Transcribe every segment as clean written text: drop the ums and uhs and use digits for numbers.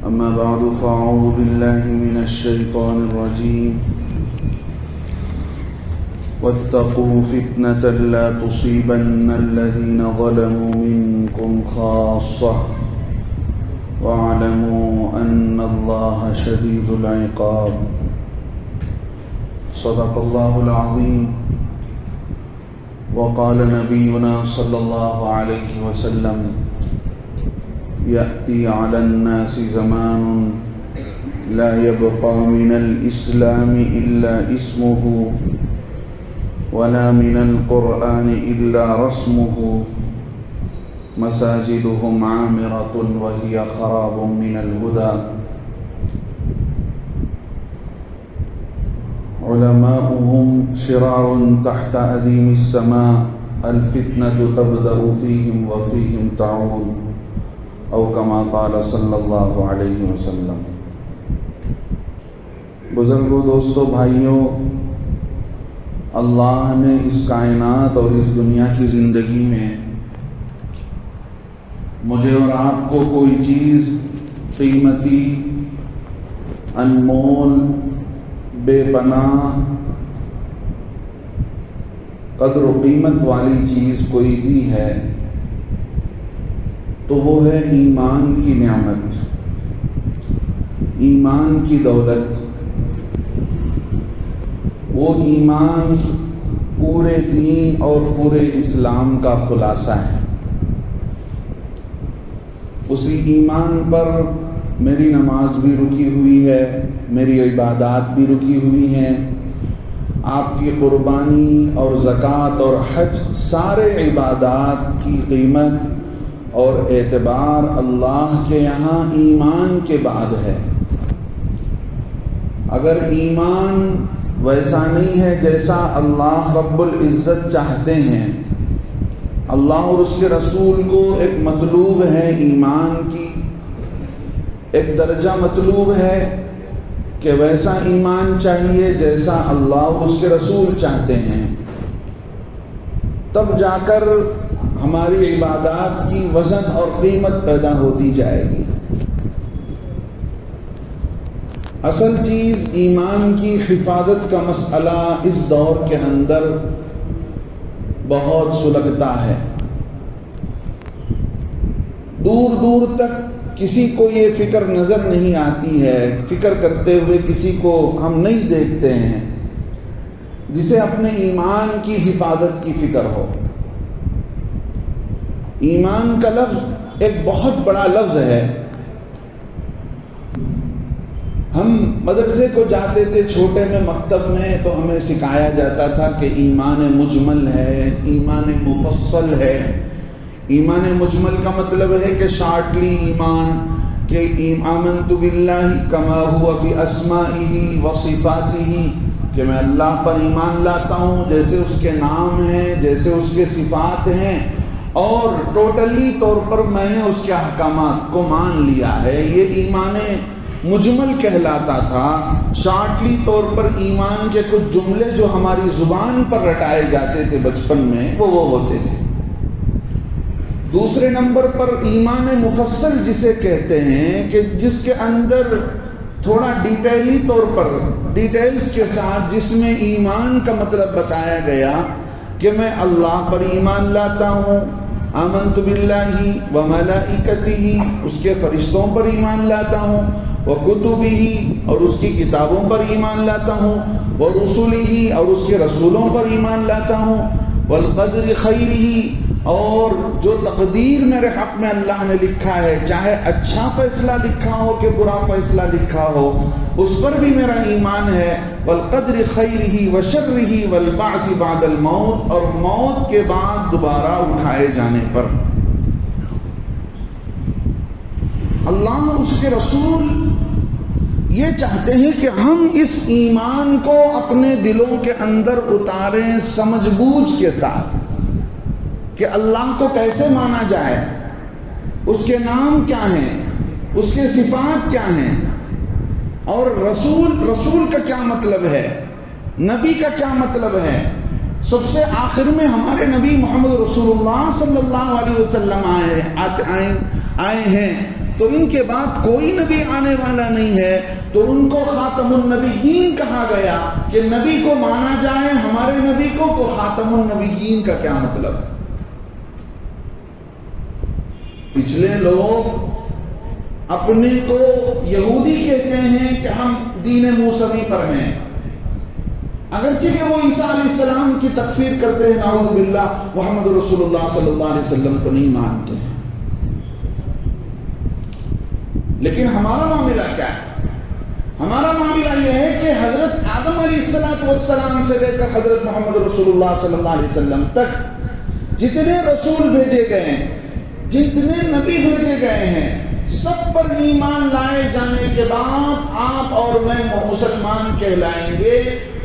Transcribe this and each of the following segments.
أما بعد فأعوذ بالله من الشيطان الرجيم واتقوا فتنة لا تصيبن الذين ظلموا منكم خاصة واعلموا أن الله شديد العقاب صدق الله العظيم وقال نبينا صلى الله عليه وسلم يأتي على الناس زمان لا يبقى من الإسلام إلا اسمه ولا من القرآن إلا رسمه مساجدهم عامرة وهي خراب من الهدى علماؤهم شرار تحت أديم السماء الفتنة تبدأ فيهم وفيهم تعود او کما قال صلی اللہ علیہ وسلم۔ بزرگوں، دوستوں، بھائیوں، اللہ نے اس کائنات اور اس دنیا کی زندگی میں مجھے اور آپ کو کوئی چیز قیمتی، انمول، بے پناہ، قدر و قیمت والی چیز کوئی دی ہے تو وہ ہے ایمان کی نعمت، ایمان کی دولت۔ وہ ایمان پورے دین اور پورے اسلام کا خلاصہ ہے۔ اسی ایمان پر میری نماز بھی رکی ہوئی ہے، میری عبادات بھی رکی ہوئی ہیں، آپ کی قربانی اور زکوٰۃ اور حج، سارے عبادات کی قیمت اور اعتبار اللہ کے یہاں ایمان کے بعد ہے۔ اگر ایمان ویسا نہیں ہے جیسا اللہ رب العزت چاہتے ہیں، اللہ اور اس کے رسول کو ایک مطلوب ہے ایمان کی، ایک درجہ مطلوب ہے کہ ویسا ایمان چاہیے جیسا اللہ اور اس کے رسول چاہتے ہیں، تب جا کر ہماری عبادات کی وزن اور قیمت پیدا ہوتی جائے گی۔ اصل چیز ایمان کی حفاظت کا مسئلہ اس دور کے اندر بہت سلگتا ہے۔ دور دور تک کسی کو یہ فکر نظر نہیں آتی ہے، فکر کرتے ہوئے کسی کو ہم نہیں دیکھتے ہیں جسے اپنے ایمان کی حفاظت کی فکر ہو۔ ایمان کا لفظ ایک بہت بڑا لفظ ہے۔ ہم مدرسے کو جاتے تھے چھوٹے میں، مکتب میں، تو ہمیں سکھایا جاتا تھا کہ ایمان مجمل ہے، ایمان مفصل ہے۔ ایمان مجمل کا مطلب ہے کہ شارٹلی ایمان، کہ آمنت باللہ کما ہوا باسمائہ وصفاتہ، کہ میں اللہ پر ایمان لاتا ہوں جیسے اس کے نام ہیں، جیسے اس کے صفات ہیں، اور ٹوٹلی طور پر میں نے اس کے احکامات کو مان لیا ہے۔ یہ ایمان مجمل کہلاتا تھا۔ شارٹلی طور پر ایمان کے کچھ جملے جو ہماری زبان پر رٹائے جاتے تھے بچپن میں، وہ ہوتے تھے۔ دوسرے نمبر پر ایمان مفصل جسے کہتے ہیں، کہ جس کے اندر تھوڑا ڈیٹیلی طور پر، ڈیٹیلز کے ساتھ، جس میں ایمان کا مطلب بتایا گیا کہ میں اللہ پر ایمان لاتا ہوں، آمنت باللہ وملائکتہ، اس کے فرشتوں پر ایمان لاتا ہوں، وکتبہ، اور اس کی کتابوں پر ایمان لاتا ہوں، ورسلہ، اور اس کے رسولوں پر ایمان لاتا ہوں، والقدر خیرہ، اور جو تقدیر میرے حق میں اللہ نے لکھا ہے، چاہے اچھا فیصلہ لکھا ہو کہ برا فیصلہ لکھا ہو، اس پر بھی میرا ایمان ہے، والقدر خیرہ وشرہ والبعث بعد الموت، اور موت کے بعد دوبارہ اٹھائے جانے پر۔ اللہ اور اس کے رسول یہ چاہتے ہیں کہ ہم اس ایمان کو اپنے دلوں کے اندر اتاریں سمجھ بوجھ کے ساتھ، کہ اللہ کو کیسے مانا جائے، اس کے نام کیا ہیں، اس کے صفات کیا ہیں، اور رسول کا کیا مطلب ہے، نبی کا کیا مطلب ہے۔ سب سے آخر میں ہمارے نبی محمد رسول اللہ صلی اللہ علیہ وسلم آئے ہیں، تو ان کے بعد کوئی نبی آنے والا نہیں ہے، تو ان کو خاتم النبیین کہا گیا کہ نبی کو مانا جائے ہمارے نبی کو، تو خاتم النبیین کا کیا مطلب؟ پچھلے لوگ اپنے کو یہودی کہتے ہیں کہ ہم دین موسوی پر ہیں، اگرچہ کہ وہ عیسیٰ علیہ السلام کی تکفیر کرتے ہیں، نعوذ باللہ، محمد رسول اللہ صلی اللہ علیہ وسلم کو نہیں مانتے ہیں، لیکن ہمارا معاملہ کیا ہے؟ ہمارا معاملہ یہ ہے کہ حضرت آدم علیہ السلام سے لے کر حضرت محمد رسول اللہ صلی اللہ علیہ وسلم تک جتنے رسول بھیجے گئے ہیں، جتنے نبی بھیجے گئے ہیں، سب پر ایمان لائے جانے کے بعد آپ اور میں مسلمان کہلائیں گے۔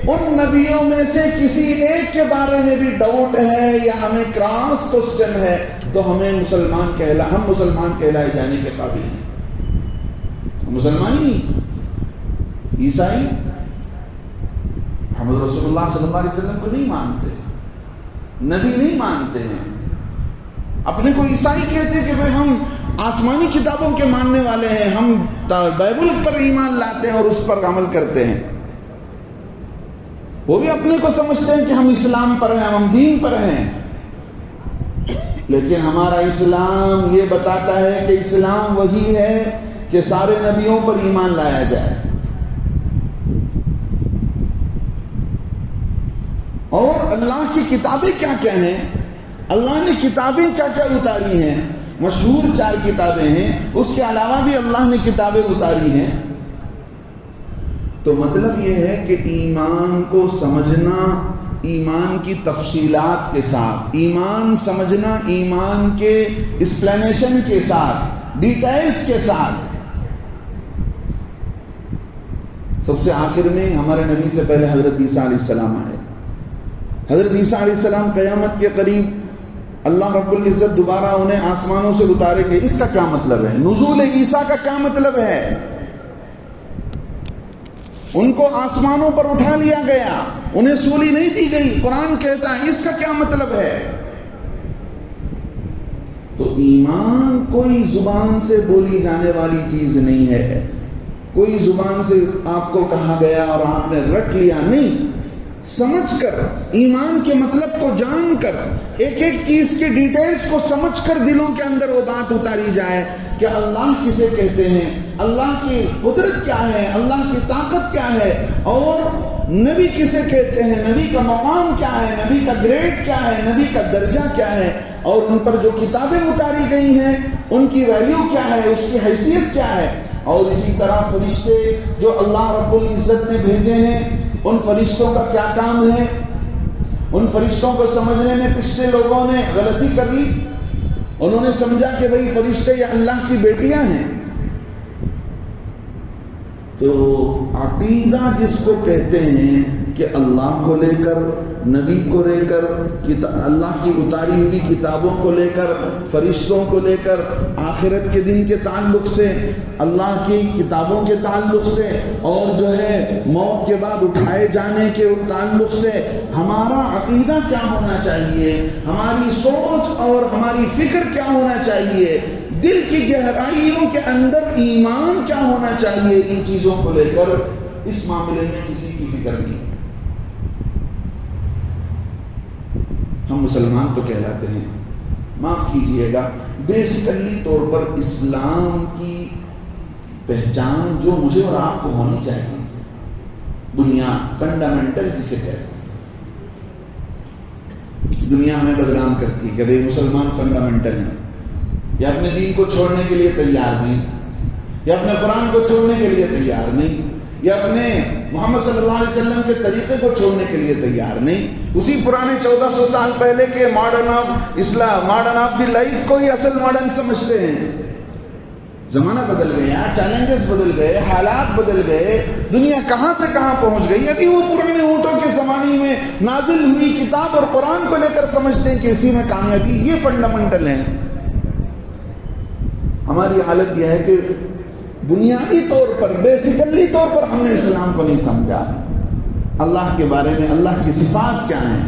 ان نبیوں میں سے کسی ایک کے بارے میں بھی ڈاؤٹ ہے یا ہمیں کراس کوسچن ہے تو ہم مسلمان کہلائے جانے کے قابل ہیں۔ ہم مسلمان ہی نہیں، عیسائی محمد رسول اللہ صلی اللہ علیہ وسلم کو نہیں مانتے، نبی نہیں مانتے ہیں، اپنے کو عیسائی کہتے کہ بھئی ہم آسمانی کتابوں کے ماننے والے ہیں، ہم بائبل پر ایمان لاتے ہیں اور اس پر عمل کرتے ہیں۔ وہ بھی اپنے کو سمجھتے ہیں کہ ہم اسلام پر ہیں، ہم دین پر ہیں، لیکن ہمارا اسلام یہ بتاتا ہے کہ اسلام وہی ہے کہ سارے نبیوں پر ایمان لایا جائے، اور اللہ کی کتابیں کیا کیا ہیں، اللہ نے کتابیں کیا کیا اتاری ہیں، مشہور 4 کتابیں ہیں، اس کے علاوہ بھی اللہ نے کتابیں اتاری ہیں۔ تو مطلب یہ ہے کہ ایمان کو سمجھنا، ایمان کی تفصیلات کے ساتھ، ایمان سمجھنا، ایمان کے ایکسپلینیشن کے ساتھ، ڈیٹیلز کے ساتھ۔ سب سے آخر میں ہمارے نبی سے پہلے حضرت عیسیٰ علیہ السلام آئے۔ حضرت عیسیٰ علیہ السلام قیامت کے قریب اللہ رب العزت دوبارہ انہیں آسمانوں سے اتاریں گے۔ اس کا کیا مطلب ہے؟ نزول عیسیٰ کا کیا مطلب ہے؟ ان کو آسمانوں پر اٹھا لیا گیا، انہیں سولی نہیں دی گئی، قرآن کہتا ہے، اس کا کیا مطلب ہے؟ تو ایمان کوئی زبان سے بولی جانے والی چیز نہیں ہے، کوئی زبان سے آپ کو کہا گیا اور آپ نے رٹ لیا نہیں، سمجھ کر، ایمان کے مطلب کو جان کر، ایک ایک چیز کے ڈیٹیلز کو سمجھ کر دلوں کے اندر وہ بات اتاری جائے کہ اللہ کسے کہتے ہیں، اللہ کی قدرت کیا ہے، اللہ کی طاقت کیا ہے، اور نبی کسے کہتے ہیں، نبی کا مقام کیا ہے، نبی کا گریڈ کیا ہے، نبی کا درجہ کیا ہے، اور ان پر جو کتابیں اتاری گئی ہیں ان کی ویلیو کیا ہے، اس کی حیثیت کیا ہے۔ اور اسی طرح فرشتے جو اللہ رب العزت نے بھیجے ہیں، ان فرشتوں کا کیا کام ہے، ان فرشتوں کو سمجھنے میں پچھلے لوگوں نے غلطی کر لی، انہوں نے سمجھا کہ بھئی فرشتے یہ اللہ کی بیٹیاں ہیں۔ تو عقیدہ جس کو کہتے ہیں کہ اللہ کو لے کر، نبی کو لے کر، اللہ کی اتاری ہوئی کتابوں کو لے کر، فرشتوں کو لے کر، آخرت کے دن کے تعلق سے، اللہ کی کتابوں کے تعلق سے، اور جو ہے موت کے بعد اٹھائے جانے کے تعلق سے ہمارا عقیدہ کیا ہونا چاہیے، ہماری سوچ اور ہماری فکر کیا ہونا چاہیے، دل کی گہرائیوں کے اندر ایمان کیا ہونا چاہیے، ان چیزوں کو لے کر اس معاملے میں کسی کی فکر نہیں۔ ہم مسلمان تو کہلاتے ہیں، معاف کیجئے گا، بیسیکلی طور پر اسلام کی پہچان جو مجھے اور آپ کو ہونی چاہیے، بنیاد، فنڈامنٹل جسے کہتے ہیں، دنیا ہمیں بدنام کرتی ہے کہ بھئی مسلمان فنڈامنٹل ہیں، یا اپنے دین کو چھوڑنے کے لیے تیار نہیں، یا اپنے قرآن کو چھوڑنے کے لیے تیار نہیں، یا اپنے محمد صلی اللہ علیہ وسلم کے طریقے کو چھوڑنے کے لیے تیار نہیں، اسی پرانے 1400 سال پہلے کے modern of Islam, modern of the life کو ہی اصل ماڈرن سمجھتے ہیں۔ زمانہ بدل گیا، چیلنجز بدل گئے، حالات بدل گئے، دنیا کہاں سے کہاں پہنچ گئی، ابھی وہ پرانے اونٹوں کے زمانے میں نازل ہوئی کتاب اور قرآن کو لے کر سمجھتے ہیں کہ اسی میں کامیابی، یہ فنڈامنٹل ہے۔ ہماری حالت یہ ہے کہ بنیادی طور پر، بیسیکلی طور پر ہم نے اسلام کو نہیں سمجھا، اللہ کے بارے میں، اللہ کی صفات کیا ہیں،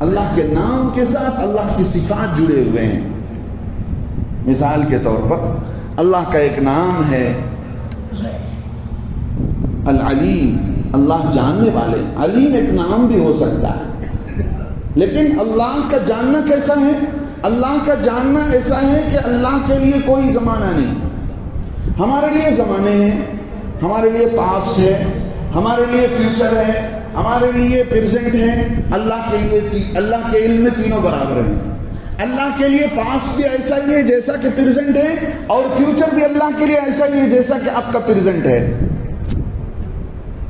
اللہ کے نام کے ساتھ اللہ کی صفات جڑے ہوئے ہیں، مثال کے طور پر اللہ کا ایک نام ہے العلیم، اللہ جاننے والے. علیم ایک نام بھی ہو سکتا ہے، لیکن اللہ کا جاننا کیسا ہے؟ اللہ کا جاننا ایسا ہے کہ اللہ کے لیے کوئی زمانہ نہیں. ہمارے لیے زمانے ہیں، ہمارے لیے پاسٹ ہے، ہمارے لیے فیوچر ہے، ہمارے لیے پریزنٹ ہے. اللہ کے لیے، اللہ کے علم میں تینوں برابر ہیں. اللہ کے لیے پاسٹ بھی ایسا ہی ہے جیسا کہ پریزنٹ ہے، اور فیوچر بھی اللہ کے لیے ایسا ہی ہے جیسا کہ آپ کا پریزنٹ ہے.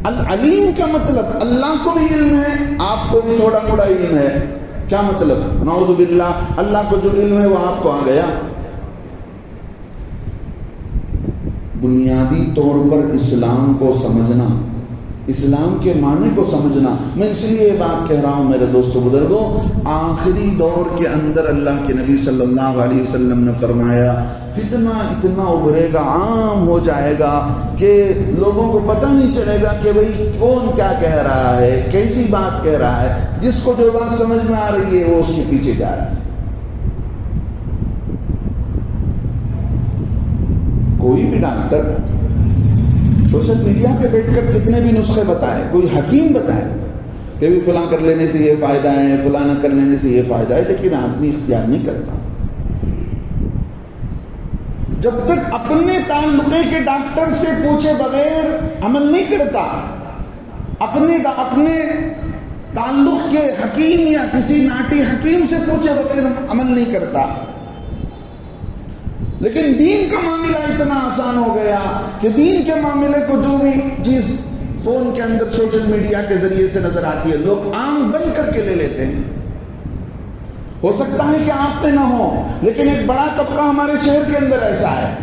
العلیم کا مطلب اللہ کو بھی علم ہے، آپ کو بھی تھوڑا موڑا علم ہے. کیا مطلب؟ نعوذ باللہ، اللہ کو جو علم ہے وہ آپ کو آ گیا. بنیادی طور پر اسلام کو سمجھنا، اسلام کے معنی کو سمجھنا. میں اس لیے یہ بات کہہ رہا ہوں میرے دوستو بزرگوں، آخری دور کے اندر اللہ کے نبی صلی اللہ علیہ وسلم نے فرمایا فتنہ اتنا ابھرے گا، عام ہو جائے گا کہ لوگوں کو پتہ نہیں چلے گا کہ بھئی کون کیا کہہ رہا ہے، کیسی بات کہہ رہا ہے. جس کو جو بات سمجھ میں آ رہی ہے وہ اس کے پیچھے جا رہا ہے. کوئی بھی ڈاکٹر سوشل میڈیا پہ بیٹھ کر کتنے بھی نسخے بتائے، کوئی حکیم بتائے کہ بھی فلاں کر لینے سے یہ فائدہ ہے، فلاں نہ کر لینے سے یہ فائدہ ہے، لیکن آدمی اختیار نہیں کرتا. جب تک اپنے تعلقے کے ڈاکٹر سے پوچھے بغیر عمل نہیں کرتا، اپنے تعلق کے حکیم یا کسی ناٹی حکیم سے پوچھے بغیر عمل نہیں کرتا. لیکن دین کا معاملہ اتنا آسان ہو گیا کہ دین کے معاملے کو جو بھی چیز فون کے اندر سوشل میڈیا کے ذریعے سے نظر آتی ہے لوگ آنکھ بند کر کے لے لیتے ہیں. ہو سکتا ہے کہ آپ پہ نہ ہو، لیکن ایک بڑا طبقہ ہمارے شہر کے اندر ایسا ہے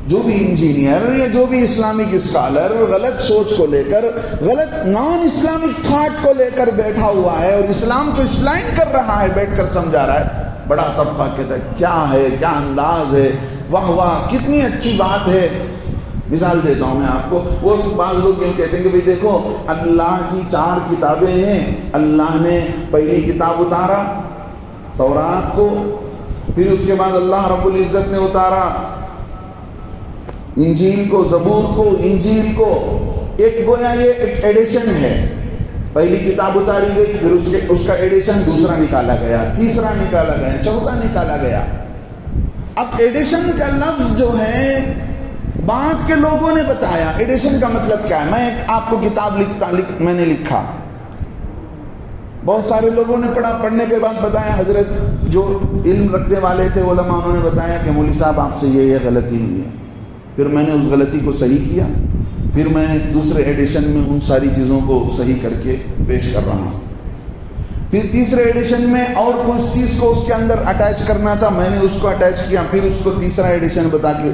جو بھی انجینئر یا جو بھی اسلامک اسکالر غلط سوچ کو لے کر، غلط نان اسلامک تھاٹ کو لے کر بیٹھا ہوا ہے اور اسلام کو اسلائن کر رہا ہے، بیٹھ کر سمجھا رہا ہے. بڑا طبقہ کہتا ہے کیا ہے، کیا انداز ہے، واہ واہ کتنی اچھی بات ہے. مثال دیتا ہوں میں آپ کو. وہ بعض لوگ یہ کہتے ہیں کہ بھئی دیکھو اللہ کی 4 کتابیں ہیں. اللہ نے پہلی کتاب اتارا تورات کو، پھر اس کے بعد اللہ رب العزت نے اتارا انجیل کو، زبور کو، انجیل کو. ایک گویا یہ ایک ایڈیشن ہے. پہلی کتاب اتاری گئی، پھر اس کا ایڈیشن دوسرا نکالا گیا، تیسرا نکالا گیا، چوتھا نکالا گیا. اب ایڈیشن کا لفظ جو ہے بعد کے لوگوں نے بتایا. ایڈیشن کا مطلب کیا ہے؟ میں آپ کو کتاب میں نے لکھا، بہت سارے لوگوں نے پڑھا، پڑھنے کے بعد بتایا، حضرت جو علم رکھنے والے تھے علماء انہوں نے بتایا کہ مولوی صاحب آپ سے یہ غلطی ہوئی ہے. پھر میں نے اس غلطی کو صحیح کیا، پھر میں دوسرے ایڈیشن میں ان ساری چیزوں کو صحیح کر کے پیش کر رہا ہوں. پھر تیسرے ایڈیشن میں اور کچھ چیز کو اس کے اندر اٹیچ کرنا تھا، میں نے اس کو اٹیچ کیا، پھر اس کو تیسرا ایڈیشن بتا کے.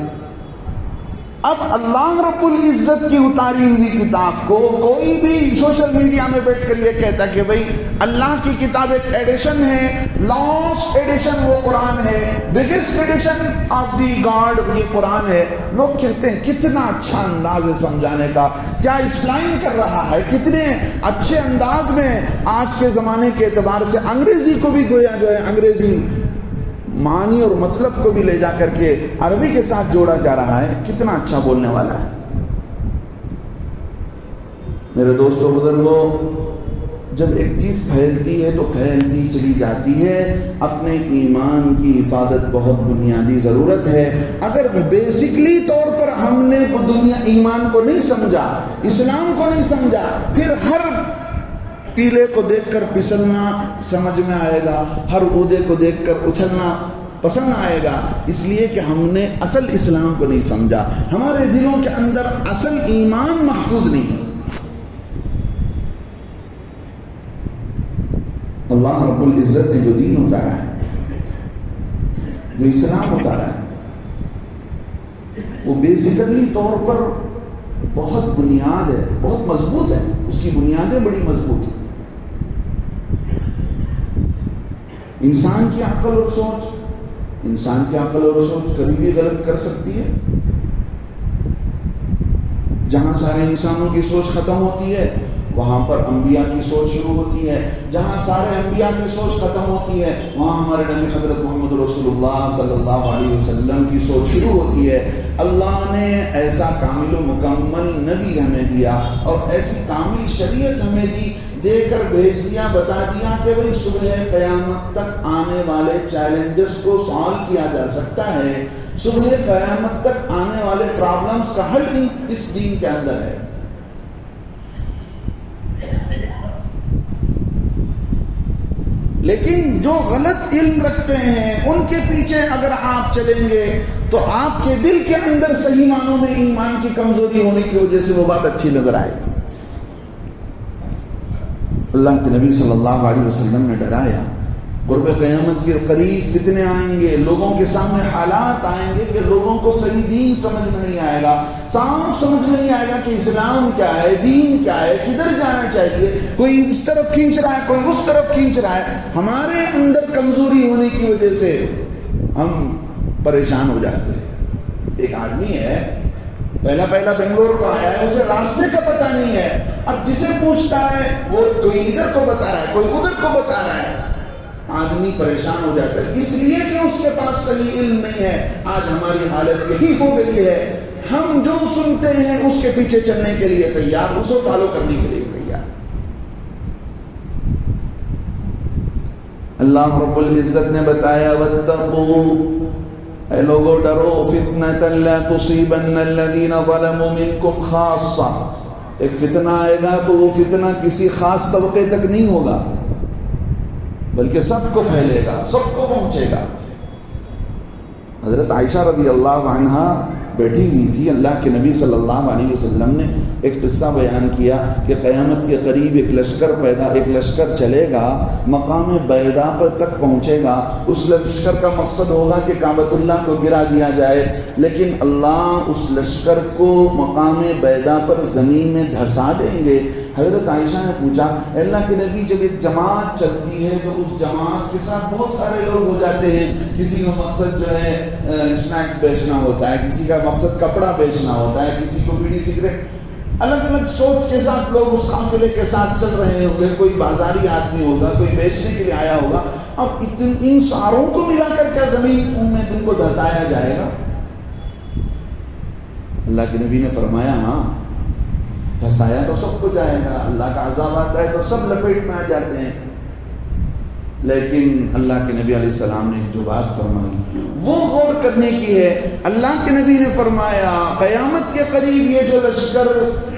اب اللہ رب العزت کی اتاری ہوئی کتاب کو کوئی بھی سوشل میڈیا میں بیٹھ کر یہ کہتا کہ بھئی اللہ کی کتاب ایک ایڈیشن ہے، لاسٹ ایڈیشن وہ قرآن ہے، biggest addition of the God یہ قرآن ہے. لوگ کہتے ہیں کتنا اچھا انداز ہے سمجھانے کا، کیا اسلائن کر رہا ہے، کتنے اچھے انداز میں آج کے زمانے کے اعتبار سے انگریزی کو بھی گویا جو ہے انگریزی معنی اور مطلب کو بھی لے جا کر کے عربی کے ساتھ جوڑا جا رہا ہے. کتنا اچھا بولنے والا ہے. میرے دوستو بزرگوں، جب ایک چیز پھیلتی ہے تو پھیلتی چلی جاتی ہے. اپنے ایمان کی حفاظت بہت بنیادی ضرورت ہے. اگر بیسکلی طور پر ہم نے دنیا ایمان کو نہیں سمجھا، اسلام کو نہیں سمجھا، پھر ہر پیلے کو دیکھ کر پھسلنا سمجھ میں آئے گا، ہر اودے کو دیکھ کر اچھلنا پسند آئے گا. اس لیے کہ ہم نے اصل اسلام کو نہیں سمجھا، ہمارے دلوں کے اندر اصل ایمان محفوظ نہیں ہے. اللہ رب العزت نے جو دین اتارا ہے، جو اسلام اتارا ہے، وہ بیسیکلی طور پر بہت بنیاد ہے، بہت مضبوط ہے. اس کی بنیادیں بڑی مضبوط ہیں. انسان کی عقل اور سوچ کبھی بھی غلط کر سکتی ہے. جہاں سارے انسانوں کی سوچ ختم ہوتی ہے وہاں پر انبیاء کی سوچ شروع ہوتی ہے. جہاں سارے انبیاء کی سوچ ختم ہوتی ہے وہاں ہمارے نبی حضرت محمد رسول اللہ صلی اللہ علیہ وسلم کی سوچ شروع ہوتی ہے. اللہ نے ایسا کامل و مکمل نبی ہمیں دیا اور ایسی کامل شریعت ہمیں دی، دے کر بھیج دیا، بتا دیا کہ بھئی صبح قیامت تک آنے والے چیلنجز کو سالو کیا جا سکتا ہے، صبح قیامت تک آنے والے پرابلمز کا حل اس دین کے اندر ہے. لیکن جو غلط علم رکھتے ہیں ان کے پیچھے اگر آپ چلیں گے تو آپ کے دل کے اندر صحیح معنوں میں ایمان کی کمزوری ہونے کی وجہ سے وہ بات اچھی نظر آئے. اللہ کے نبی صلی اللہ علیہ وسلم نے ڈرایا قرب قیامت کے قریب فتنے آئیں گے، لوگوں کے سامنے حالات آئیں گے کہ لوگوں کو صحیح دین سمجھ میں نہیں آئے گا، صاف سمجھ میں نہیں آئے گا کہ اسلام کیا ہے، دین کیا ہے، کدھر جانا چاہیے. کوئی اس طرف کھینچ رہا ہے، کوئی اس طرف کھینچ رہا ہے. ہمارے اندر کمزوری ہونے کی وجہ سے ہم پریشان ہو جاتے ہیں. ایک آدمی ہے پہلا بنگلور کو آیا ہے، اسے راستے کا پتہ نہیں ہے، اب جسے پوچھتا ہے وہ کوئی ادھر کو بتا رہا ہے، کوئی ادھر کو بتا رہا ہے. آدمی پریشان ہو جاتا ہے اس لیے کہ اس کے پاس صحیح علم نہیں ہے. آج ہماری حالت یہی ہو گئی ہے، ہم جو سنتے ہیں اس کے پیچھے چلنے کے لیے تیار، اسے فالو کرنے کے لیے تیار. اللہ رب العزت نے بتایا واتقوا، اے لوگو ڈرو، فتنۃ لا تصیبن الذین ظلموا منکم خاصہ. ایک فتنہ آئے گا تو وہ فتنہ کسی خاص طبقے تک نہیں ہوگا بلکہ سب کو پھیلے گا، سب کو پہنچے گا. حضرت عائشہ رضی اللہ عنہا بیٹھی ہوئی تھی، اللہ کے نبی صلی اللہ علیہ وسلم نے ایک قصہ بیان کیا کہ قیامت کے قریب ایک لشکر چلے گا، مقام بیضا پر تک پہنچے گا. اس لشکر کا مقصد ہوگا کہ کعبۃ اللہ کو گرا دیا جائے، لیکن اللہ اس لشکر کو مقام بیضا پر زمین میں دھسا دیں گے. حضرت عائشہ نے پوچھا اللہ کے نبی جب ایک جماعت چلتی ہے تو اس جماعت کے ساتھ بہت سارے لوگ ہو جاتے ہیں، کسی کا مقصد جو ہے اسنیکس بیچنا ہوتا ہے، کسی کا مقصد کپڑا بیچنا ہوتا ہے، کسی کو بیڑی سگریٹ، الگ الگ سوچ کے ساتھ لوگ اس قافلے کے ساتھ چل رہے ہوں گے. کوئی بازاری آدمی ہوگا، کوئی بیچنے کے لیے آیا ہوگا. اب ان ساروں کو ملا کر کیا زمین میں تم کو دھسایا جائے گا؟ اللہ کے نبی نے فرمایا ہاں دھسایا تو سب کو جائے گا، اللہ کا عذاب آتا ہے تو سب لپیٹ میں آ جاتے ہیں. لیکن اللہ کے نبی علیہ السلام نے جو بات فرمائی وہ غور کرنے کی ہے. اللہ کے نبی نے فرمایا قیامت کے قریب یہ جو لشکر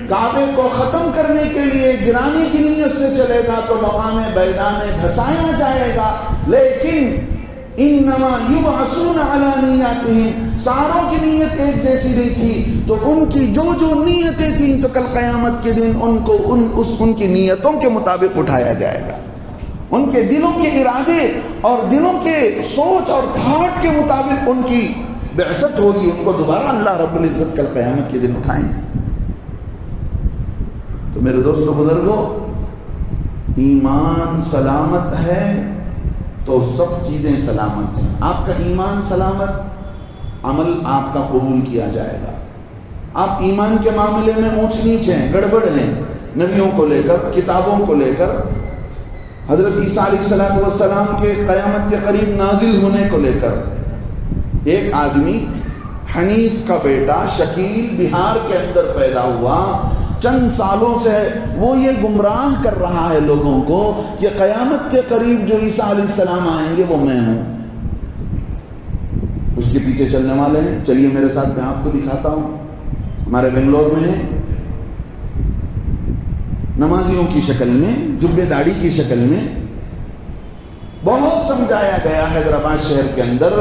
کعبے کو ختم کرنے کے لیے گرانے کی نیت سے چلے گا تو مقام بیضا میں دھسایا جائے گا، لیکن انما یبعثون علی نیاتہم، ساروں کی نیت ایک جیسی نہیں تھی، تو ان کی جو نیتیں تھیں تو کل قیامت کے دن ان کو ان کی نیتوں کے مطابق اٹھایا جائے گا. ان کے دلوں کے ارادے اور دلوں کے سوچ اور تھاٹ کے مطابق ان کی بعثت ہوگی، ان کو دوبارہ اللہ رب العزت کل قیامت کے دن اٹھائیں گے. تو میرے دوستو بزرگوں، ایمان سلامت ہے تو سب چیزیں سلامت ہیں. آپ کا ایمان سلامت، عمل آپ کا قبول کیا جائے گا. آپ ایمان کے معاملے میں اونچ نیچ ہیں، گڑبڑ ہیں، نبیوں کو لے کر، کتابوں کو لے کر، حضرت عیسیٰ علیہ السلام کے قیامت کے قریب نازل ہونے کو لے کر. ایک آدمی حنیف کا بیٹا شکیل بہار کے اندر پیدا ہوا، چند سالوں سے وہ یہ گمراہ کر رہا ہے لوگوں کو کہ قیامت کے قریب جو عیسیٰ علیہ السلام آئیں گے وہ میں ہوں. اس کے پیچھے چلنے والے ہیں. چلیے میرے ساتھ میں آپ کو دکھاتا ہوں. ہمارے بنگلور میں ہے، نمازیوں کی شکل میں، جبے داڑھی کی شکل میں، بہت سمجھایا گیا حیدرآباد شہر کے اندر.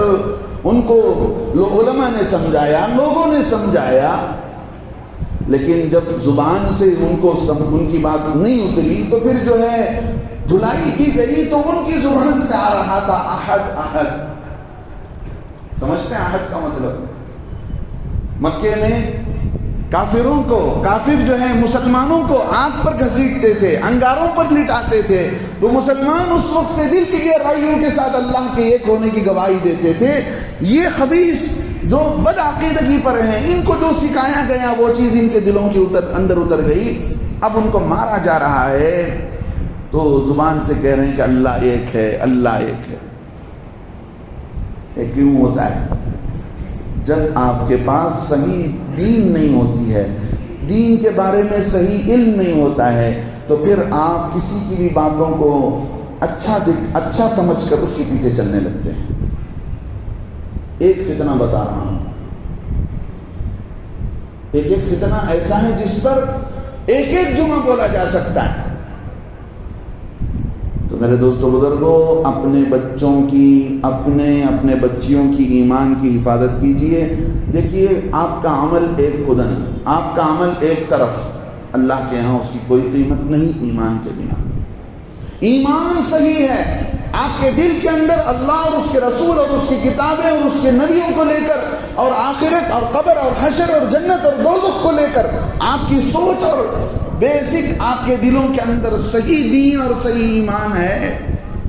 ان کو علماء نے سمجھایا، لوگوں نے سمجھایا، لیکن جب زبان سے ان کی بات نہیں اتری تو پھر جو ہے دھلائی کی گئی تو ان کی زبان سے آ رہا تھا احد احد. سمجھتے ہیں احد کا مطلب؟ مکے میں کافروں کو، کافر جو ہے مسلمانوں کو آگ پر گھسیٹتے تھے، انگاروں پر لٹاتے تھے. تو مسلمان اس وقت سے دل کی گہرائیوں کے ساتھ اللہ کے ایک ہونے کی گواہی دیتے تھے. یہ خبیث جو بد عقیدگی پر ہیں، ان کو جو سکھایا گیا وہ چیز ان کے دلوں کے اندر اتر گئی. اب ان کو مارا جا رہا ہے تو زبان سے کہہ رہے ہیں کہ اللہ ایک ہے، اللہ ایک ہے۔ یہ کیوں ہوتا ہے؟ جب آپ کے پاس صحیح دین نہیں ہوتی ہے، دین کے بارے میں صحیح علم نہیں ہوتا ہے، تو پھر آپ کسی کی بھی باتوں کو اچھا سمجھ کر اس کے پیچھے چلنے لگتے ہیں۔ ایک فتنہ بتا رہا ہوں، ایک فتنہ ایسا ہے جس پر ایک جمعہ بولا جا سکتا ہے۔ تو میرے دوستو بزرگوں، اپنے بچوں کی، اپنے بچیوں کی ایمان کی حفاظت کیجئے۔ دیکھیے، آپ کا عمل ایک خدن، آپ کا عمل ایک طرف، اللہ کے ہاں اس کی کوئی قیمت نہیں ایمان کے بنا۔ ایمان صحیح ہے، آپ کے دل کے اندر اللہ اور اس کے رسول اور اس کی کتابیں اور اس کے نبیوں کو لے کر، اور آخرت اور قبر اور حشر اور جنت اور دوزخ کو لے کر آپ کی سوچ اور بیسک آپ کے دلوں کے اندر صحیح دین اور صحیح ایمان ہے،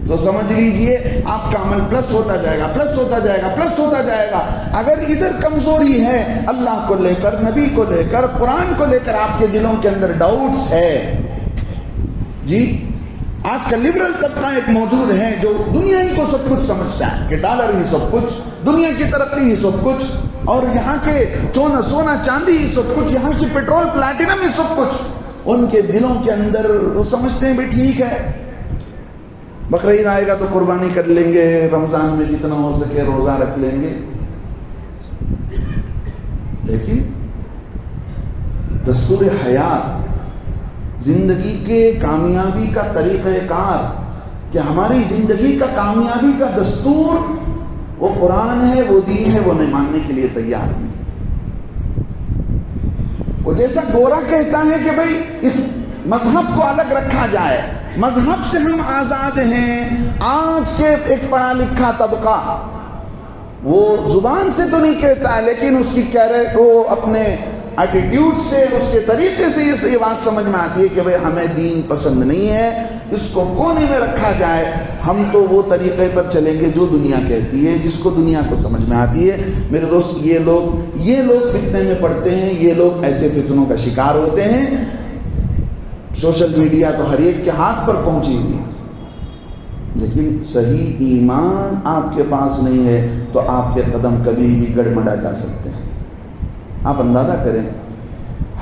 تو سمجھ لیجئے آپ کا عمل پلس ہوتا جائے گا، پلس ہوتا جائے گا، پلس ہوتا جائے گا۔ اگر ادھر کمزوری ہے، اللہ کو لے کر، نبی کو لے کر، قرآن کو لے کر آپ کے دلوں کے اندر ڈاؤٹس ہے، جی آج کا لبرل طبقہ ایک موجود ہے جو دنیا ہی کو سب کچھ سمجھتا ہے کہ ڈالر ہی سب کچھ، دنیا کی ترقی ہی سب کچھ، اور یہاں کے سونا چاندی ہی سب کچھ، یہاں کی پیٹرول پلاٹینم ہی سب کچھ۔ ان کے دلوں کے اندر وہ سمجھتے ہیں بھی ٹھیک ہے، بقرعید آئے گا تو قربانی کر لیں گے، رمضان میں جتنا ہو سکے روزہ رکھ لیں گے، لیکن دستور حیات، زندگی کے کامیابی کا طریقہ کار، کہ ہماری زندگی کا کامیابی کا دستور وہ قرآن ہے، وہ دین ہے، وہ نہیں ماننے کے لیے تیار نہیں۔ وہ جیسا گورا کہتا ہے کہ بھئی اس مذہب کو الگ رکھا جائے، مذہب سے ہم آزاد ہیں، آج کے ایک پڑھا لکھا طبقہ وہ زبان سے تو نہیں کہتا ہے، لیکن اس کی وہ اپنے ایٹیٹیوڈ سے، اس کے طریقے سے یہ بات سمجھ میں آتی ہے کہ بھئی ہمیں دین پسند نہیں ہے، اس کو کونے میں رکھا جائے، ہم تو وہ طریقے پر چلیں گے جو دنیا کہتی ہے، جس کو دنیا کو سمجھ میں آتی ہے۔ میرے دوست، یہ لوگ فتنے میں پڑتے ہیں، یہ لوگ ایسے فتنوں کا شکار ہوتے ہیں۔ سوشل میڈیا تو ہر ایک کے ہاتھ پر پہنچی ہوئی، لیکن صحیح ایمان آپ کے پاس نہیں ہے تو آپ کے قدم کبھی بھی گڑمڑا جا سکتے ہیں۔ آپ اندازہ کریں،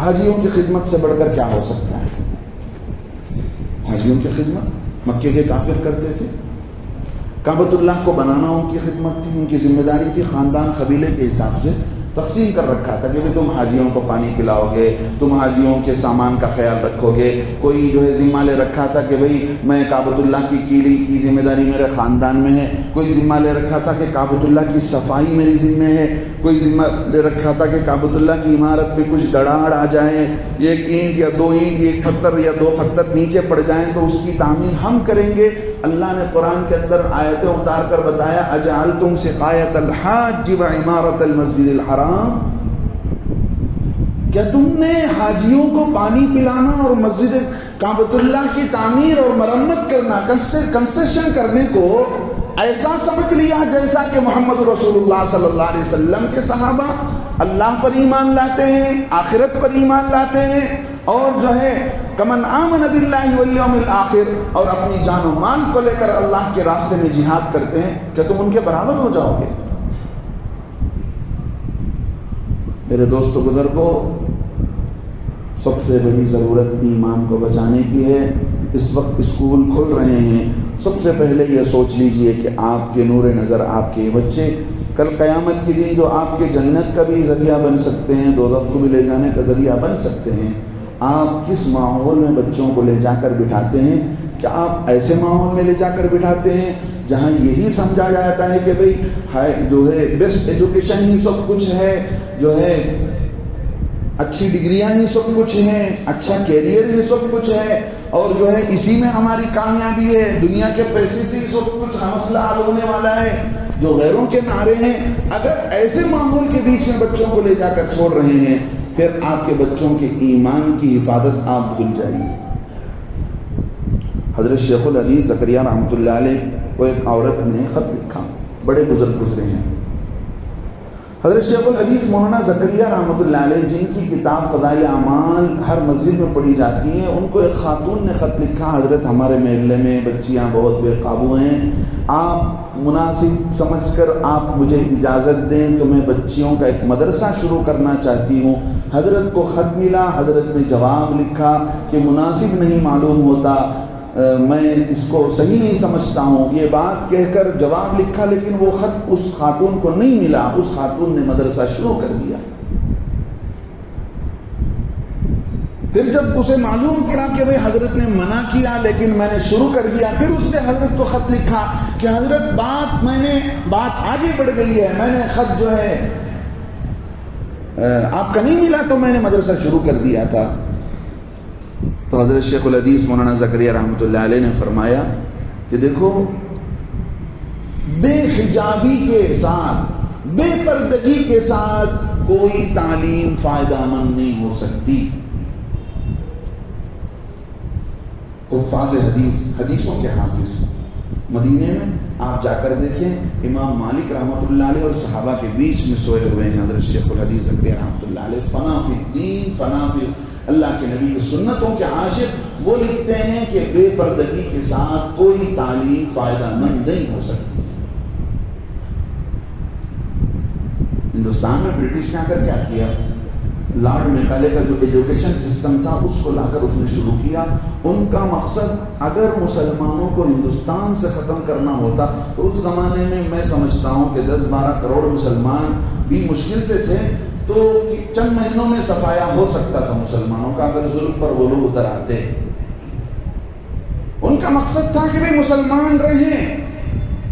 حاجیوں کی خدمت سے بڑھ کر کیا ہو سکتا ہے؟ حاجیوں کی خدمت مکے کے کافر کرتے تھے، کعبۃ اللہ کو بنانا ان کی خدمت تھی، ان کی ذمہ داری تھی، خاندان قبیلے کے حساب سے تقسیم کر رکھا تھا کہ تم حاجیوں کو پانی پلاؤ گے، تم حاجیوں کے سامان کا خیال رکھو گے۔ کوئی جو ہے ذمہ لے رکھا تھا کہ بھئی میں کعبۃ اللہ کی کیلی کی ذمہ داری میرے خاندان میں ہے، کوئی ذمہ لے رکھا تھا کہ کعبۃ اللہ کی صفائی میری ذمہ ہے، کوئی ذمہ لے رکھا تھا کہ کعبۃ اللہ کی عمارت پہ کچھ دراڑ آ جائے، ایک اینٹ یا دو اینٹ، ایک پتھر یا دو پتھر نیچے پڑ جائیں تو اس کی تعمیر ہم کریں گے۔ اللہ نے قرآن کے اندر آیتیں اتار کر بتایا، اجعلتم سقایۃ الحاج وعمارۃ المسجد الحرام، کیا تم نے حاجیوں کو پانی پلانا اور مسجد کعبۃ اللہ کی تعمیر اور مرمت کرنا، کنسٹرکشن کرنے کو ایسا سمجھ لیا جیسا کہ محمد رسول اللہ صلی اللہ علیہ وسلم کے صحابہ اللہ پر ایمان لاتے ہیں، آخرت پر ایمان لاتے ہیں، اور جو ہے کمن آمن باللہ والیوم الآخر، اور اپنی جان و مال کو لے کر اللہ کے راستے میں جہاد کرتے ہیں، کیا تم ان کے برابر ہو جاؤ گے؟ میرے دوستو بزرگوں، سب سے بڑی ضرورت ایمان کو بچانے کی ہے۔ اس وقت اسکول کھل رہے ہیں، سب سے پہلے یہ سوچ لیجئے کہ آپ کے نور نظر آپ کے بچے کل قیامت کے دن جو آپ کے جنت کا بھی ذریعہ بن سکتے ہیں، دوزخ کو بھی لے جانے کا ذریعہ بن سکتے ہیں۔ آپ کس ماحول میں بچوں کو لے جا کر بٹھاتے ہیں؟ کیا آپ ایسے ماحول میں لے جا کر بٹھاتے ہیں جہاں یہی سمجھا جاتا ہے کہ بھئی جو ہے بیسٹ ایجوکیشن ہی سب کچھ ہے، جو ہے اچھی ڈگریاں ہی سب کچھ ہیں، اچھا کیریئر ہی سب کچھ ہے، اور جو ہے اسی میں ہماری کامیابی ہے، دنیا کے پیسے سے ہی سب کچھ مسئلہ حل ہونے والا ہے، جو غیروں کے نعرے ہیں؟ اگر ایسے ماحول کے بیچ میں بچوں کو لے جا کر چھوڑ رہے ہیں، پھر آپ کے بچوں کے ایمان کی حفاظت آپ بھول جائیں۔ حضرت شیخ الحدیث زکریا رحمۃ اللہ علیہ کو ایک عورت نے خط لکھا، بڑے بزرگ گزرے ہیں، حضرت شیخ الحدیث مولانا زکریا رحمۃ اللہ علیہ جن کی کتاب فضائل اعمال ہر مسجد میں پڑھی جاتی ہے، ان کو ایک خاتون نے خط لکھا، حضرت ہمارے محلے میں بچیاں بہت بے قابو ہیں، آپ مناسب سمجھ کر آپ مجھے اجازت دیں، تو میں بچیوں کا ایک مدرسہ شروع کرنا چاہتی ہوں۔ حضرت کو خط ملا، حضرت نے جواب لکھا کہ مناسب نہیں معلوم ہوتا، میں اس کو صحیح نہیں سمجھتا ہوں، یہ بات کہہ کر جواب لکھا، لیکن وہ خط اس خاتون کو نہیں ملا۔ اس خاتون نے مدرسہ شروع کر دیا۔ پھر جب اسے معلوم پڑا کہ بھئی حضرت نے منع کیا لیکن میں نے شروع کر دیا، پھر اس نے حضرت کو خط لکھا کہ حضرت بات آگے بڑھ گئی ہے، میں نے خط جو ہے آپ کا نہیں ملا تو میں نے مدرسہ شروع کر دیا تھا۔ تو حضرت شیخ الحدیث مولانا زکریا رحمۃ اللہ علیہ نے فرمایا کہ دیکھو، بے حجابی کے ساتھ، بے پردگی کے ساتھ کوئی تعلیم فائدہ مند نہیں ہو سکتی۔ حفاظ حدیثوں کے حافظ مدینے میں آپ جا کر دیکھیں، امام مالک رحمۃ اللہ علیہ اور صحابہ کے بیچ میں سوئے ہوئے ہیں حضرت شیخ الحدیث زکریا رحمۃ اللہ علیہ، فنا فی الدین، فنا فی اللہ کے نبی کی سنتوں کے عاشق۔ وہ لکھتے ہیں کہ بے پردگی کے ساتھ کوئی تعلیم فائدہ مند نہیں ہو سکتی۔ ہندوستان میں برٹش نے آ کر کیا کیا؟ لارڈ میکالے کا جو ایجوکیشن سسٹم تھا اس کو لا کر اس نے شروع کیا۔ ان کا مقصد اگر مسلمانوں کو ہندوستان سے ختم کرنا ہوتا تو اس زمانے میں میں سمجھتا ہوں کہ 10-12 کروڑ مسلمان بھی مشکل سے تھے، تو چند مہینوں میں صفایا ہو سکتا تھا مسلمانوں کا، اگر ظلم پر وہ لوگ اتر آتے۔ ان کا مقصد تھا کہ بھئی مسلمان رہیں،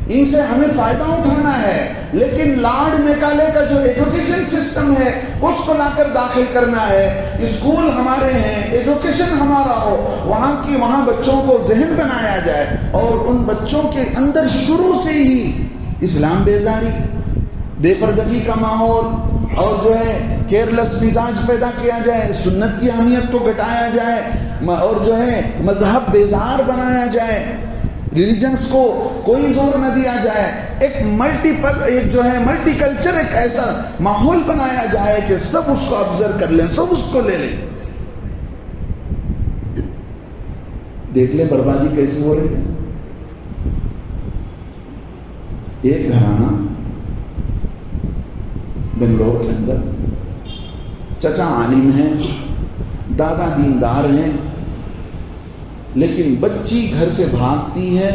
ان سے ہمیں فائدہ اٹھانا ہے، لیکن لارڈ میکالے کا جو ایجوکیشن سسٹم ہے اس کو لا کر داخل کرنا ہے۔ اسکول ہمارے ہیں، ایجوکیشن ہمارا ہو، وہاں بچوں کو ذہن بنایا جائے، اور ان بچوں کے اندر شروع سے ہی اسلام بیزاری، بے پردگی کا ماحول اور جو ہے کیئرلیس مزاج پیدا کیا جائے، سنت کی اہمیت کو گھٹایا جائے، اور جو ہے مذہب بیزار بنایا جائے، ریلیجنس کو کوئی زور نہ دیا جائے، ایک ملٹی کلچر، ایک ایسا ماحول بنایا جائے کہ سب اس کو آبزرو کر لیں، سب اس کو لے لیں۔ دیکھ لیں بربادی کیسی ہو رہی ہے۔ ایک گھرانہ بنگلور کے اندر، چچا عالم ہیں، دادا دیندار ہیں، لیکن بچی گھر سے بھاگتی ہے،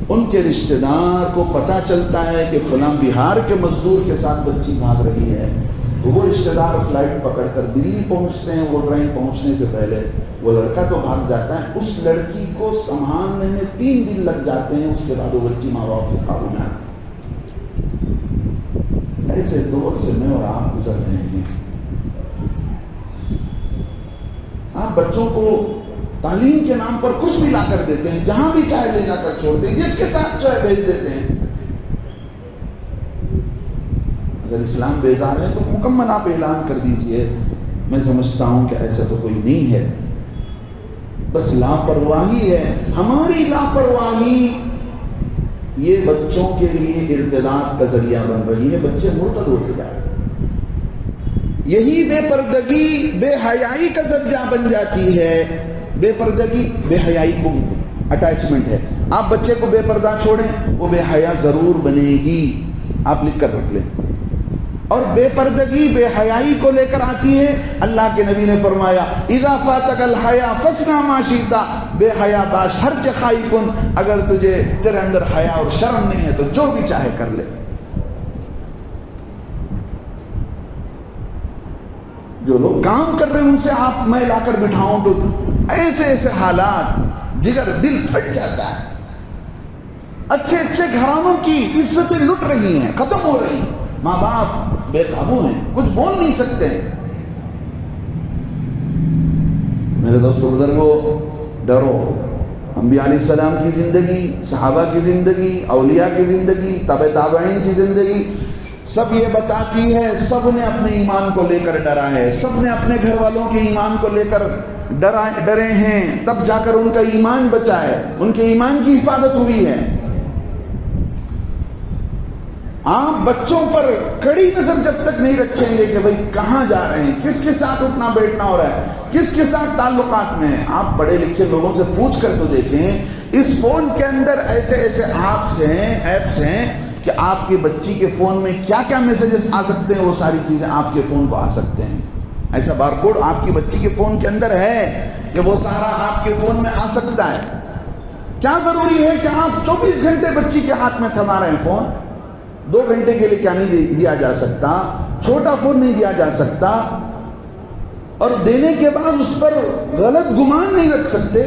ان کے رشتہ دار کو پتہ چلتا ہے کہ فلاں بہار کے مزدور کے ساتھ بچی بھاگ رہی ہے، وہ رشتہ دار فلائٹ پکڑ کر دلی پہنچتے ہیں، وہ ٹرین پہنچنے سے پہلے وہ لڑکا تو بھاگ جاتا ہے، اس لڑکی کو سنبھالنے میں 3 دن لگ جاتے ہیں، اس کے بعد وہ بچی ماں باپ کے قابو میں آتی ہے۔ ایسے دور سے میں اور آپ گزر رہے ہیں۔ آپ بچوں کو تعلیم کے نام پر کچھ بھی لا کر دیتے ہیں، جہاں بھی چاہے لے جا کر چھوڑ دیں، جس کے ساتھ چاہے بھیج دیتے ہیں۔ اگر اسلام بیزار ہے تو مکمل آپ اعلان کر دیجئے۔ میں سمجھتا ہوں کہ ایسا تو کوئی نہیں ہے، بس لاپرواہی ہے، ہماری لاپرواہی یہ بچوں کے لیے ارتداد کا ذریعہ بن رہی ہے، بچے مرتد ہوتے جا رہے ہیں۔ یہی بے پردگی بے حیائی کا ذریعہ بن جاتی ہے۔ بے پردگی بے حیائی کو اٹیچمنٹ ہے، آپ بچے کو بے پردہ چھوڑیں وہ بے حیا ضرور بنے گی، آپ لکھ کر رکھ لیں۔ اور بے پردگی بے حیائی کو لے کر آتی ہے، اللہ کے نبی نے فرمایا اذا فاتک الحیا فاصنع ما شئت، بے حیا باش ہر چخائی کن، اگر تیرے اندر حیا اور شرم نہیں ہے تو جو بھی چاہے کر لے۔ جو لوگ کام کر رہے ہیں ان سے آپ میں لا کر بٹھاؤں تو ایسے حالات، جگر دل پھٹ جاتا ہے۔ اچھے گھرانوں کی عزتیں لٹ رہی ہیں، ختم ہو رہی ہیں، ماں باپ بے قابو ہیں، کچھ بول نہیں سکتے۔ میرے دوستو بزرگوں، ڈرو۔ انبیاء علیہ السلام کی زندگی، صحابہ کی زندگی، اولیاء کی زندگی، تابع تابعین کی زندگی سب یہ بتاتی ہے، سب نے اپنے ایمان کو لے کر ڈرا ہے، سب نے اپنے گھر والوں کے ایمان کو لے کر ڈرے ہیں، تب جا کر ان کا ایمان بچا ہے، ان کے ایمان کی حفاظت ہوئی ہے۔ آپ بچوں پر کڑی نظر جب تک نہیں رکھیں گے کہ بھئی کہاں جا رہے ہیں، کس کے ساتھ اٹھنا بیٹھنا ہو رہا ہے، کس کے ساتھ تعلقات میں ہیں، آپ پڑھے لکھے لوگوں سے پوچھ کر تو دیکھیں اس فون کے اندر ایسے ایسے ایپس ہیں کہ آپ کی بچی کے فون میں کیا کیا میسیجز آ سکتے ہیں، وہ ساری چیزیں آپ کے فون کو آ سکتے ہیں. ایسا بارکوڈ آپ کی بچی کے فون کے اندر ہے کہ وہ سارا آپ کے فون میں آ سکتا ہے. کیا ضروری ہے کہ آپ 24 گھنٹے بچی کے ہاتھ میں تھما رہے ہیں فون؟ 2 گھنٹے کے لیے کیا نہیں دیا جا سکتا؟ چھوٹا فون نہیں دیا جا سکتا، اور دینے کے بعد اس پر غلط گمان نہیں رکھ سکتے.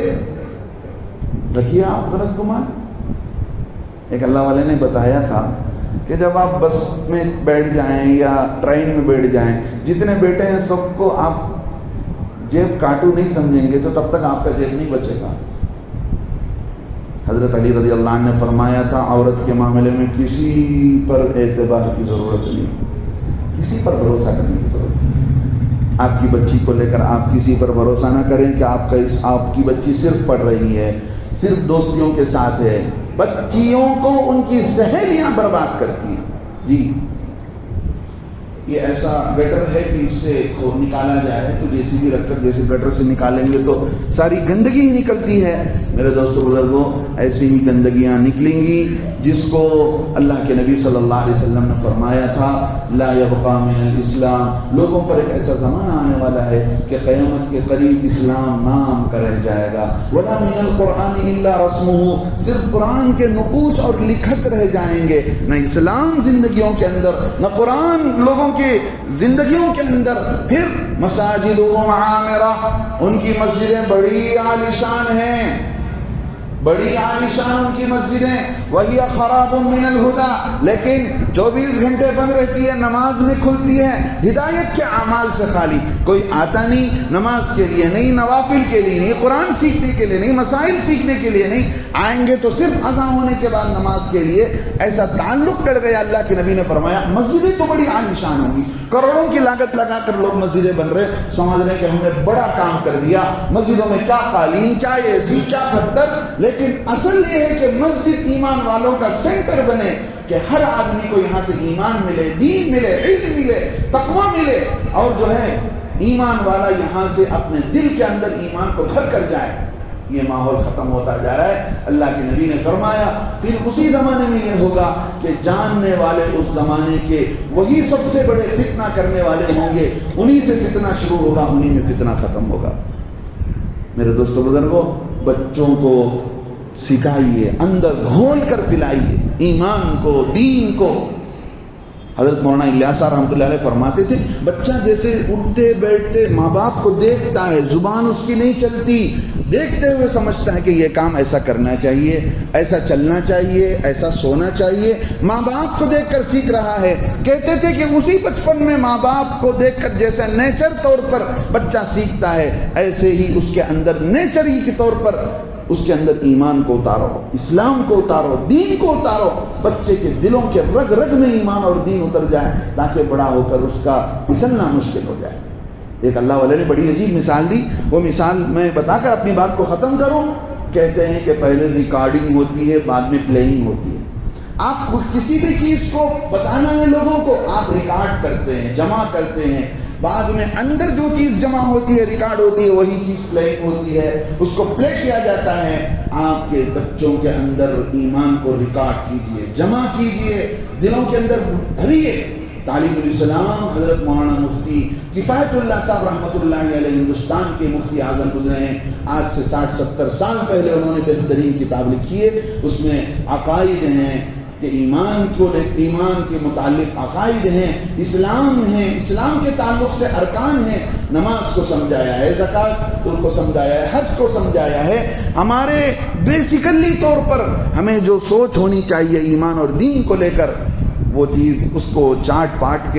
رکھیے آپ غلط گمان. ایک اللہ والے نے بتایا تھا کہ جب آپ بس میں بیٹھ جائیں یا ٹرین میں بیٹھ جائیں، جتنے بیٹے ہیں سب کو آپ جیب کاٹو نہیں سمجھیں گے تو تب تک آپ کا جیب نہیں بچے گا. حضرت علی رضی اللہ عنہ نے فرمایا تھا عورت کے معاملے میں کسی پر اعتبار کی ضرورت نہیں، کسی پر بھروسہ کرنے کی ضرورت نہیں. آپ کی بچی کو لے کر آپ کسی پر بھروسہ نہ کریں کہ آپ کی بچی صرف پڑھ رہی ہے، صرف دوستیوں کے ساتھ ہے. بچیوں کو ان کی سہیلیاں برباد کرتی ہیں. جی یہ ایسا گٹر ہے کہ اس سے نکالا جائے تو جیسی بھی رکھ کر جیسے گٹر سے نکالیں گے تو ساری گندگی ہی نکلتی ہے. میرے دوستو بزرگوں، ایسی ہی گندگیاں نکلیں گی جس کو اللہ کے نبی صلی اللہ علیہ وسلم نے فرمایا تھا لا یبقى من الاسلام. لوگوں پر ایک ایسا زمانہ آنے والا ہے کہ قیامت کے قریب اسلام نام کا رہ جائے گا. ولا من القرآن الا رسمه. صرف قرآن کے نقوش اور لکھت رہ جائیں گے، نہ اسلام زندگیوں کے اندر، نہ قرآن لوگوں کی زندگیوں کے اندر. پھر مساجدهم عامرہ، ان کی مسجدیں بڑی عالیشان ہیں، بڑی عالیشان ان کی مسجدیں. وہی خراب من الہدی، لیکن 24 گھنٹے بند رہتی ہے، نماز میں کھلتی ہے، ہدایت کے اعمال سے خالی. کوئی آتا نہیں نماز کے لیے نہیں، نوافل کے لیے نہیں، قرآن سیکھنے کے لیے نہیں، مسائل سیکھنے کے لیے نہیں. آئیں گے تو صرف اذان ہونے کے بعد نماز کے لیے. ایسا تعلق کر گیا. اللہ کے نبی نے فرمایا مسجدیں تو بڑی عالیشان ہوں گی، کروڑوں کی لاگت لگا کر لوگ مسجدیں بن رہے، سمجھ رہے کہ ہم نے بڑا کام کر دیا. مسجدوں میں کیا قالین، کیا اے سی، کیا پتھر. لیکن اصل یہ ہے کہ مسجد ایمان والوں کا سینٹر بنے کہ ہر آدمی کو یہاں سے ایمان ملے، دین ملے، علم ملے، تقوی ملے، اور جو ہے ایمان والا یہاں سے اپنے دل کے اندر ایمان کو بھر کر جائے. یہ ماحول ختم ہوتا جا رہا ہے. اللہ کے نبی نے فرمایا پھر اسی زمانے میں یہ ہوگا کہ جاننے والے اس زمانے کے وہی سب سے بڑے فتنہ کرنے والے ہوں گے، انہی سے فتنہ شروع ہوگا، انہی میں فتنہ ختم ہوگا. میرے دوستو بزرگوں، بچوں کو سکھائیے، اندر گھول کر پلائیے ایمان کو، دین کو. حضرت مولانا الیاس رحمۃ اللہ علیہ فرماتے تھے بچہ جیسے اٹھتے بیٹھتے ماں باپ کو دیکھتا ہے، زبان اس کی نہیں چلتی، دیکھتے ہوئے سمجھتا ہے کہ یہ کام ایسا کرنا چاہیے، ایسا چلنا چاہیے، ایسا سونا چاہیے. ماں باپ کو دیکھ کر سیکھ رہا ہے. کہتے تھے کہ اسی بچپن میں ماں باپ کو دیکھ کر جیسے نیچر طور پر بچہ سیکھتا ہے، ایسے ہی اس کے اندر نیچری کے طور پر اس کے اندر ایمان کو اتارو، اسلام کو اتارو، دین کو اتارو. بچے کے دلوں کے رگ رگ میں ایمان اور دین اتر جائے تاکہ بڑا ہو کر اس کا پھسلنا مشکل ہو جائے. ایک اللہ والے نے بڑی عجیب مثال دی، وہ مثال میں بتا کر اپنی بات کو ختم کروں. کہتے ہیں کہ پہلے ریکارڈنگ ہوتی ہے، بعد میں پلےئنگ ہوتی ہے. آپ کسی بھی چیز کو بتانا ہے لوگوں کو، آپ ریکارڈ کرتے ہیں، جمع کرتے ہیں، بعد میں اندر جو چیز جمع ہوتی ہے، ریکارڈ ہوتی ہے، وہی چیز پلےئنگ ہوتی ہے، اس کو پلے کیا جاتا ہے. آپ کے بچوں کے اندر ایمان کو ریکارڈ کیجئے، جمع کیجئے، دلوں کے اندر بھریے. تعلیم الاسلام حضرت مولانا مفتی کفایت اللہ صاحب رحمۃ اللہ علیہ ہندوستان کے مفتی اعظم گزرے ہیں. آج سے 60-70 سال پہلے انہوں نے بہترین کتاب لکھی ہے. اس میں عقائد ہیں کہ ایمان کے متعلق عقائد ہیں، اسلام ہیں، اسلام کے تعلق سے ارکان ہیں. نماز کو سمجھایا ہے، زکوٰۃ کو سمجھایا ہے، حج کو سمجھایا ہے. ہمارے بیسیکلی طور پر ہمیں جو سوچ ہونی چاہیے ایمان اور دین کو لے کر، وہ چیز اس کو 4 پارٹ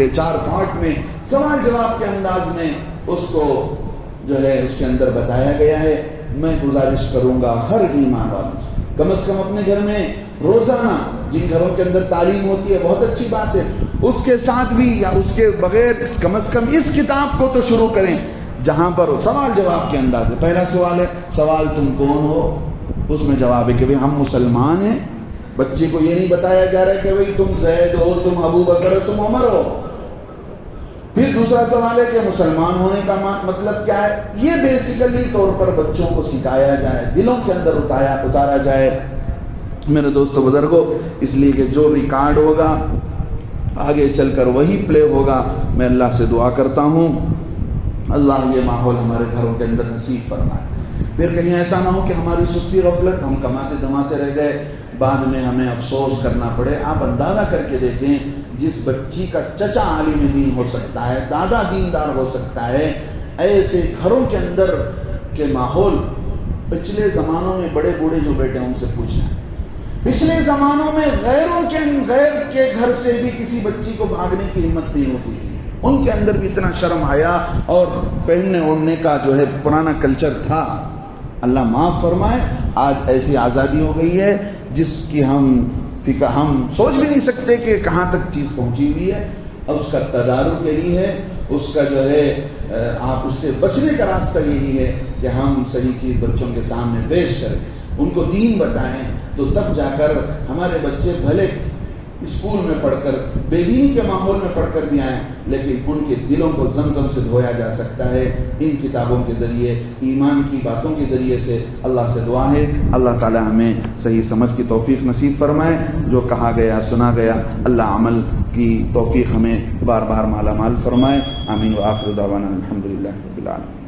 میں سوال جواب کے انداز میں اس کو جو ہے اس کے اندر بتایا گیا ہے. میں گزارش کروں گا ہر ایمان والوں سے کم از کم اپنے گھر میں روزانہ، جن گھروں کے اندر تعلیم ہوتی ہے بہت اچھی بات ہے، اس کے ساتھ بھی یا اس کے بغیر کم از کم اس کتاب کو تو شروع کریں جہاں پر سوال جواب کے انداز میں. پہلا سوال ہے، سوال تم کون ہو؟ اس میں جواب ہے کہ ہم مسلمان ہیں. بچے کو یہ نہیں بتایا جا رہا ہے کہ بھئی تم زید ہو، تم ابو بکر ہو، تم عمر ہو۔ پھر دوسرا سوال ہے کہ مسلمان ہونے کا مطلب کیا ہے؟ یہ بیسیکلی طور پر بچوں کو سکھایا جائے، دلوں کے اندر اتارا جائے میرے دوستو بزرگوں، اس لیے کہ جو ریکارڈ ہوگا آگے چل کر وہی پلے ہوگا۔ میں اللہ سے دعا کرتا ہوں اللہ یہ ماحول ہمارے گھروں کے اندر نصیب فرمائے۔ پھر کہیں ایسا نہ ہو کہ ہماری سستی غفلت، ہم کماتے دھماتے رہ گئے، بعد میں ہمیں افسوس کرنا پڑے۔ آپ اندازہ کر کے دیکھیں، جس بچی کا چچا عالم دین ہو سکتا ہے، دادا دیندار ہو سکتا ہے، ایسے گھروں کے اندر کے ماحول پچھلے زمانوں میں بڑے بوڑھے جو بیٹے ہیں ان سے پوچھنا ہے، پچھلے زمانوں میں غیر کے گھر سے بھی کسی بچی کو بھاگنے کی ہمت نہیں ہوتی تھی، ان کے اندر بھی اتنا شرم حیا اور پہننے اوڑھنے کا جو ہے پرانا کلچر تھا۔ اللہ معاف فرمائے، آج ایسی آزادی ہو گئی ہے جس کی ہم سوچ بھی نہیں سکتے کہ کہاں تک چیز پہنچی ہوئی ہے، اور اس کا تدارک یہی ہے، اس کا جو ہے آپ اس سے بچنے کا راستہ یہی ہے کہ ہم صحیح چیز بچوں کے سامنے پیش کریں، ان کو دین بتائیں، تو تب جا کر ہمارے بچے بھلے اسکول میں پڑھ کر بے دینی کے ماحول میں پڑھ کر بھی آئیں، لیکن ان کے دلوں کو زمزم سے دھویا جا سکتا ہے ان کتابوں کے ذریعے، ایمان کی باتوں کے ذریعے سے۔ اللہ سے دعا ہے اللہ تعالی ہمیں صحیح سمجھ کی توفیق نصیب فرمائے، جو کہا گیا سنا گیا اللہ عمل کی توفیق ہمیں بار بار مالا مال فرمائے۔ آمین وآخر دعوانا الحمدللہ رب العالمین۔